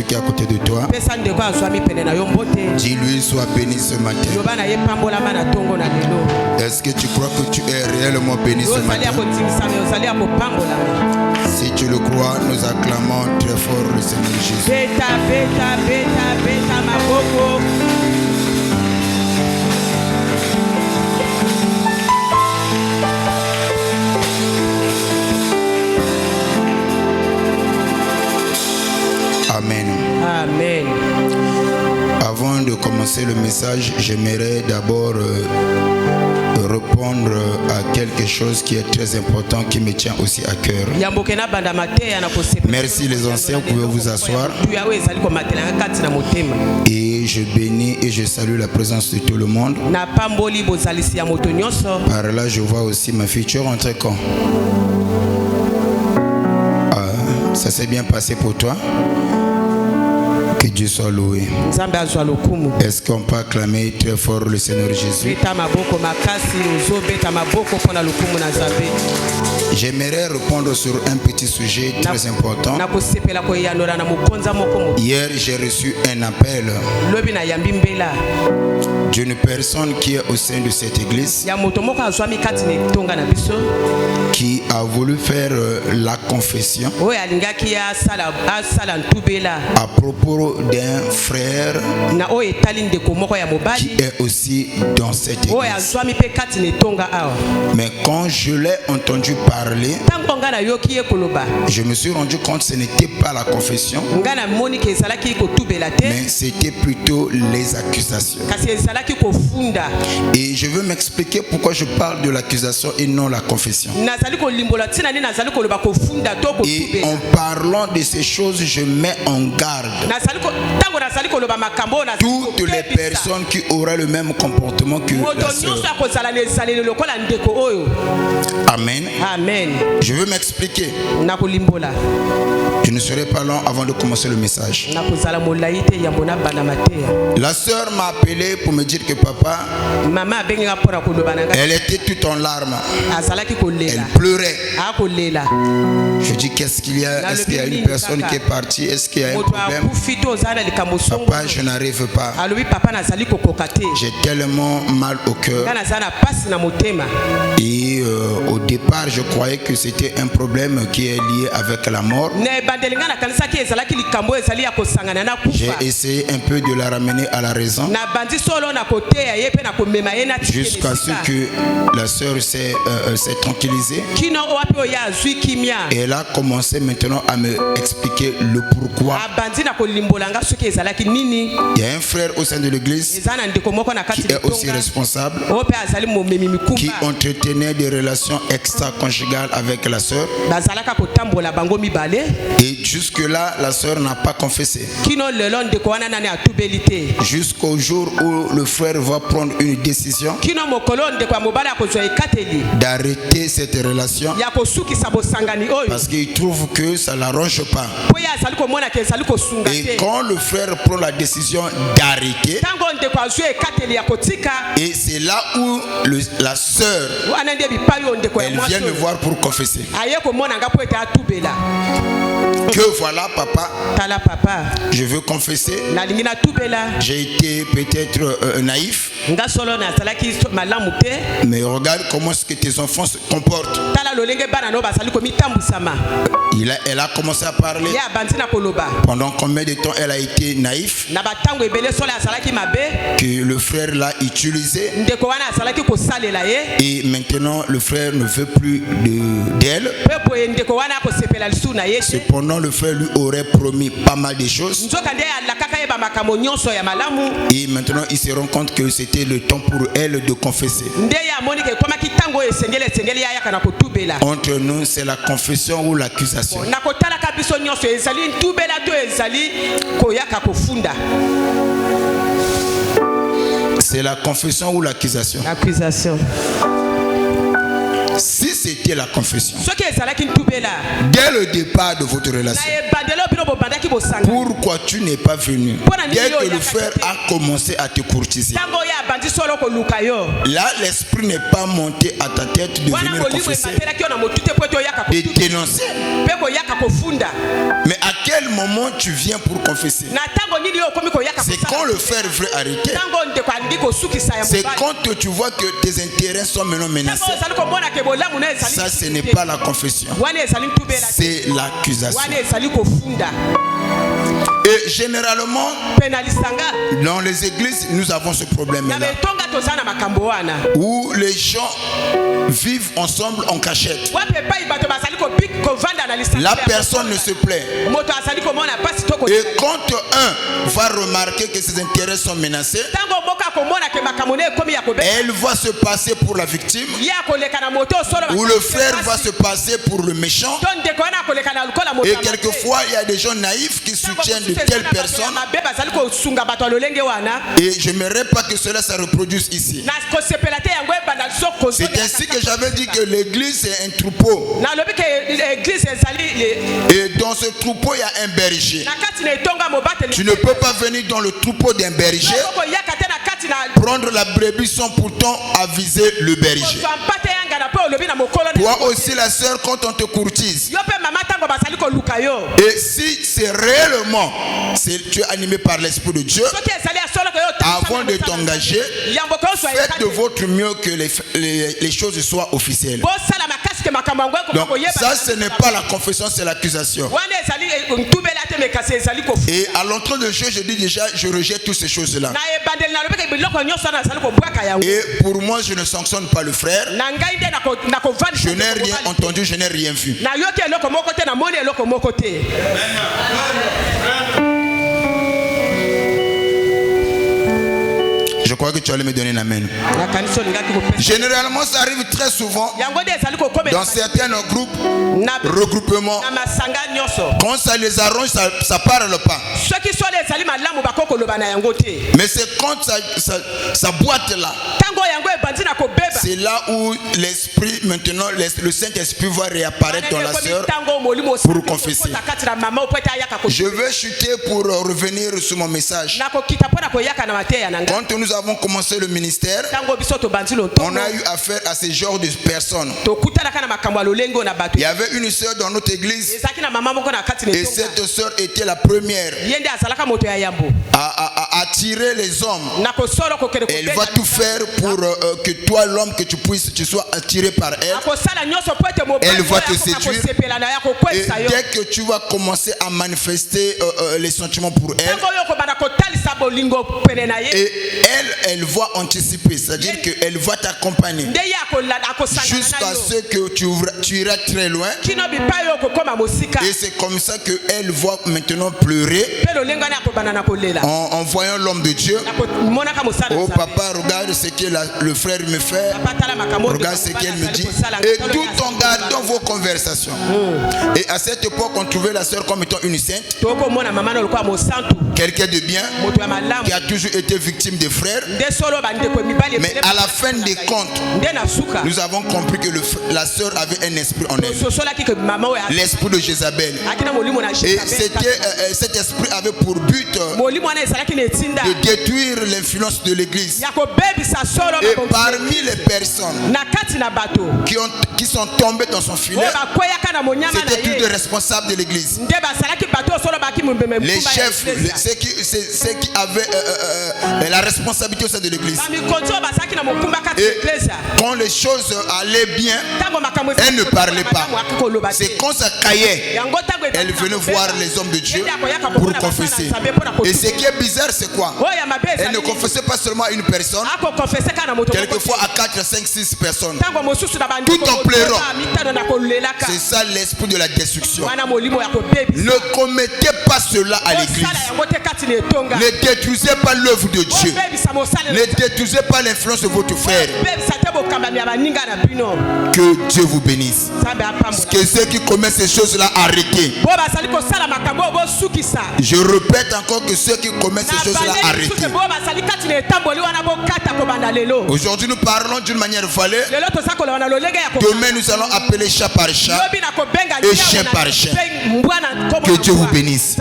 qui est à côté de toi. Dis-lui, sois béni ce matin. Est-ce que tu crois que tu es réellement béni ce matin? Si tu le crois, nous acclamons très fort le Seigneur Jésus. Amen. Amen. Avant de commencer le message, j'aimerais d'abord répondre à quelque chose qui est très important, qui me tient aussi à cœur. Merci les anciens, vous pouvez vous asseoir. Et je bénis et je salue la présence de tout le monde. Par là, je vois aussi ma future entrer quand. Ça s'est bien passé pour toi? Que Dieu soit loué. Est-ce qu'on peut acclamer très fort le Seigneur Jésus? J'aimerais répondre sur un petit sujet très important. Hier, j'ai reçu un appel d'une personne qui est au sein de cette église, qui a voulu faire la confession à propos d'un frère qui est aussi dans cette église. Mais quand je l'ai entendu parler, je me suis rendu compte que ce n'était pas la confession, mais c'était plutôt les accusations. Et je veux m'expliquer pourquoi je parle de l'accusation et non la confession. Et en parlant de ces choses, je mets en garde toutes les personnes qui auraient le même comportement que la sœur. Amen. Amen. Je veux m'expliquer. Je ne serai pas long avant de commencer le message. La sœur m'a appelé pour me dire que papa, elle était toute en larmes. Elle pleurait. Je dis, qu'est-ce qu'il y a? Est-ce qu'il y a une personne qui est partie? Est-ce qu'il y a un problème? Papa, je n'arrive pas. J'ai tellement mal au cœur. Et au départ, je croyais que c'était un problème qui est lié avec la mort. J'ai essayé un peu de la ramener à la raison, jusqu'à ce que la sœur s'est tranquillisée. Et elle a commencé maintenant à me expliquer le pourquoi. Il y a un frère au sein de l'église qui est aussi responsable, qui entretenait des relations extra-conjugales avec la sœur. Et jusque-là, la sœur n'a pas confessé. Jusqu'au jour où le frère va prendre une décision d'arrêter cette relation, parce qu'il trouve que ça ne l'arrange pas. Et quand le frère prend la décision d'arrêter, et c'est là où la sœur, elle vient me voir pour confesser. Que voilà papa, je veux confesser, j'ai été peut-être naïf, mais regarde comment est-ce que tes enfants se comportent. Elle a commencé à parler. Pendant combien de temps elle a été naïf, que le frère l'a utilisé, et maintenant le frère ne veut plus d'elle. Cependant, le frère lui aurait promis pas mal de choses, et maintenant il se rend compte que c'était le temps pour elle de confesser. Entre nous, c'est la confession ou l'accusation. C'est la confession ou l'accusation. L'accusation. Si c'est était la confession. Dès le départ de votre relation. Pourquoi tu n'es pas venu? Dès que le frère a commencé à te courtiser. Là, l'esprit n'est pas monté à ta tête de venir confesser et dénoncer. Mais à quel moment tu viens pour confesser? C'est quand le frère veut arrêter. C'est quand tu vois que tes intérêts sont maintenant menacés. Ça, ce n'est pas la confession. C'est l'accusation. Et généralement, dans les églises, nous avons ce problème-là. Où les gens vivent ensemble en cachette. La personne ne se plaît. Et quand un va remarquer que ses intérêts sont menacés, elle va se passer pour la victime. Ou le frère va se passer pour le méchant. Et quelquefois, il y a des gens naïfs qui soutiennent de telles personnes. Et je n'aimerais pas que cela se reproduise ici. C'est ainsi que j'avais dit que l'église c'est un troupeau. Et dans ce troupeau, il y a un berger. Tu ne peux pas venir dans le troupeau d'un berger, prendre la brebis sans pourtant aviser le berger. Toi aussi la sœur, quand on te courtise, et si c'est réellement tu es animé par l'Esprit de Dieu, avant de t'engager, faites de votre mieux que les choses soient officielles. Donc ça, ce n'est pas la confession, c'est l'accusation. Et à l'entrée de Dieu, je dis déjà, je rejette toutes ces choses-là. Et pour moi, je ne sanctionne pas le frère. Je n'ai rien entendu, je n'ai rien vu. Je crois que tu allais me donner un amen. Généralement, ça arrive très souvent dans certains groupes, regroupements. Quand ça les arrange, ça ne parle pas. Mais c'est quand ça boite là. C'est là où l'esprit, maintenant, le Saint-Esprit va réapparaître dans la sœur pour confesser. Je vais chuter pour revenir sur mon message. Quand nous avons commencé le ministère, on a eu affaire à ce genre de personnes. Il y avait une sœur dans notre église et cette sœur était la première à attirer les hommes. Elle va tout faire pour que toi, l'homme, que tu sois attiré par elle. Elle va te séduire. Et dès que tu vas commencer à manifester les sentiments pour elle, et elle va anticiper, c'est-à-dire qu'elle va t'accompagner jusqu'à ce que tu iras très loin. Et c'est comme ça qu'elle va maintenant pleurer en voyant l'homme de Dieu. Oh papa, regarde ce que le frère me fait, regarde ce qu'elle me dit. Et tout en gardant vos conversations. Et à cette époque, on trouvait la sœur comme étant une sainte, quelqu'un de bien, qui a toujours été victime des frères. Mais à la fin des comptes, nous avons compris que la sœur avait un esprit en elle, l'esprit de Jézabel. Et cet esprit avait pour but de détruire l'influence de l'église. Et parmi les personnes qui sont tombées dans son filet, c'était tous des responsables de l'église. Les chefs, ceux qui avaient la responsabilité au sein de l'église. Et quand les choses allaient bien, elle ne parlait pas. C'est quand ça caillait, elle venait voir les hommes de Dieu pour confesser. Et ce qui est bizarre, c'est quoi? Elle ne confessait pas seulement à une personne, quelquefois à 4, 5, 6 personnes, tout en pleurant. C'est ça l'esprit de la destruction. Ne commettez pas cela à l'église. Ne détruisez pas l'œuvre de Dieu. Ne détruisez pas l'influence de votre frère. Que Dieu vous bénisse. Que ceux qui commettent ces choses-là, arrêtez. Je répète encore que ceux qui commettent ces choses-là, arrêtez. Aujourd'hui, nous parlons d'une manière valée. Demain, nous allons appeler chat par chat et chien par chien. Que Dieu vous bénisse.